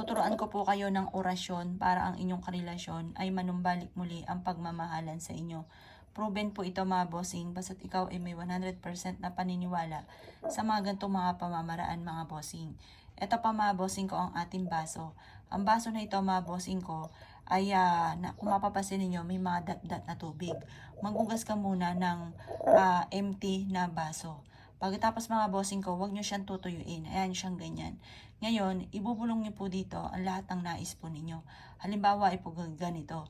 Tuturuan ko po kayo ng orasyon para ang inyong karelasyon ay manumbalik muli ang pagmamahalan sa inyo. Proven po ito mga bossing, basta't ikaw ay may 100% na paniniwala sa mga ganitong mga pamamaraan mga bossing. Ito pa mga bossing ko ang ating baso. Ang baso na ito mga bossing ko ay kung mapapansin ninyo may mga dot-dot na tubig. Maghugas ka muna ng empty na baso. Pagkatapos mga bossing ko, huwag nyo siyang tutuyuin. Ayan siyang ganyan. Ngayon, ibubulong nyo po dito ang lahat ng nais po ninyo. Halimbawa, ay po ganito.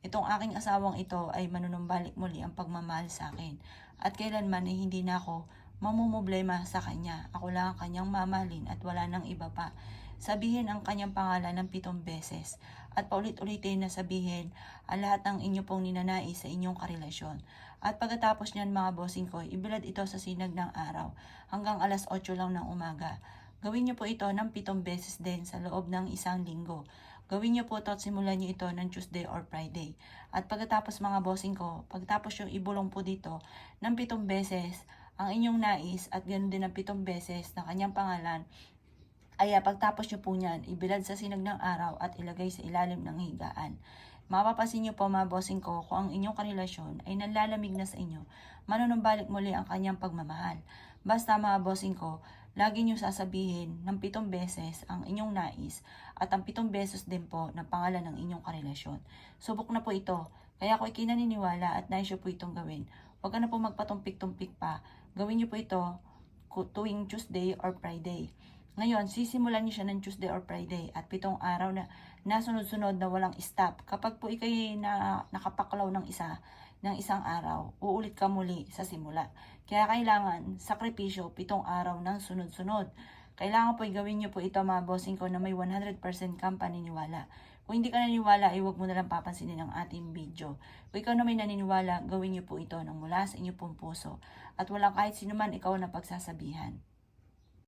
Itong aking asawang ito ay manunumbalik muli ang pagmamahal sa akin. At kailanman ay hindi na ako mamumblema sa kanya. Ako lang ang kanyang mamahalin at wala nang iba pa. Sabihin ang kanyang pangalan ng 7 beses. At paulit-ulitin na sabihin ang lahat ng inyo pong ninanais sa inyong karelasyon. At pagkatapos niyan mga bossing ko, ibilad ito sa sinag ng araw hanggang alas 8 lang ng umaga. Gawin niyo po ito ng 7 beses din sa loob ng isang linggo. Gawin niyo po ito at simulan niyo ito ng Tuesday or Friday. At pagkatapos mga bossing ko, pagkatapos yung ibulong po dito ng 7 beses ang inyong nais at ganoon din ng 7 beses na kanyang pangalan, ay pagtapos nyo po niyan, ibilad sa sinag ng araw at ilagay sa ilalim ng higaan. Mapapansin nyo po mga bossing ko kung ang inyong karelasyon ay nanlalamig na sa inyo, manunumbalik muli ang kanyang pagmamahal. Basta mga bossing ko, lagi nyo sasabihin ng 7 beses ang inyong nais at ang 7 beses din po ng pangalan ng inyong karelasyon. Subok na po ito, kaya ako ikinaniniwala at nais nyo po itong gawin. Huwag ka na po magpatumpik-tumpik pa. Gawin nyo po ito tuwing Tuesday or Friday. Ngayon, sisimulan niyo siya ng Tuesday or Friday at 7 araw na nasunod-sunod na walang stop. Kapag po ikay nakapaklaw ng isang araw, uulit ka muli sa simula. Kaya kailangan sakripisyo 7 araw ng sunod-sunod. Kailangan po gawin niyo po ito mga bossing ko na may 100% kang paniniwala. Kung hindi ka naniniwala, ay huwag mo nalang papansinin ang ating video. Kung ikaw na may naniniwala, gawin niyo po ito ng mula sa inyo pong puso. At walang kahit sino man ikaw na pagsasabihan.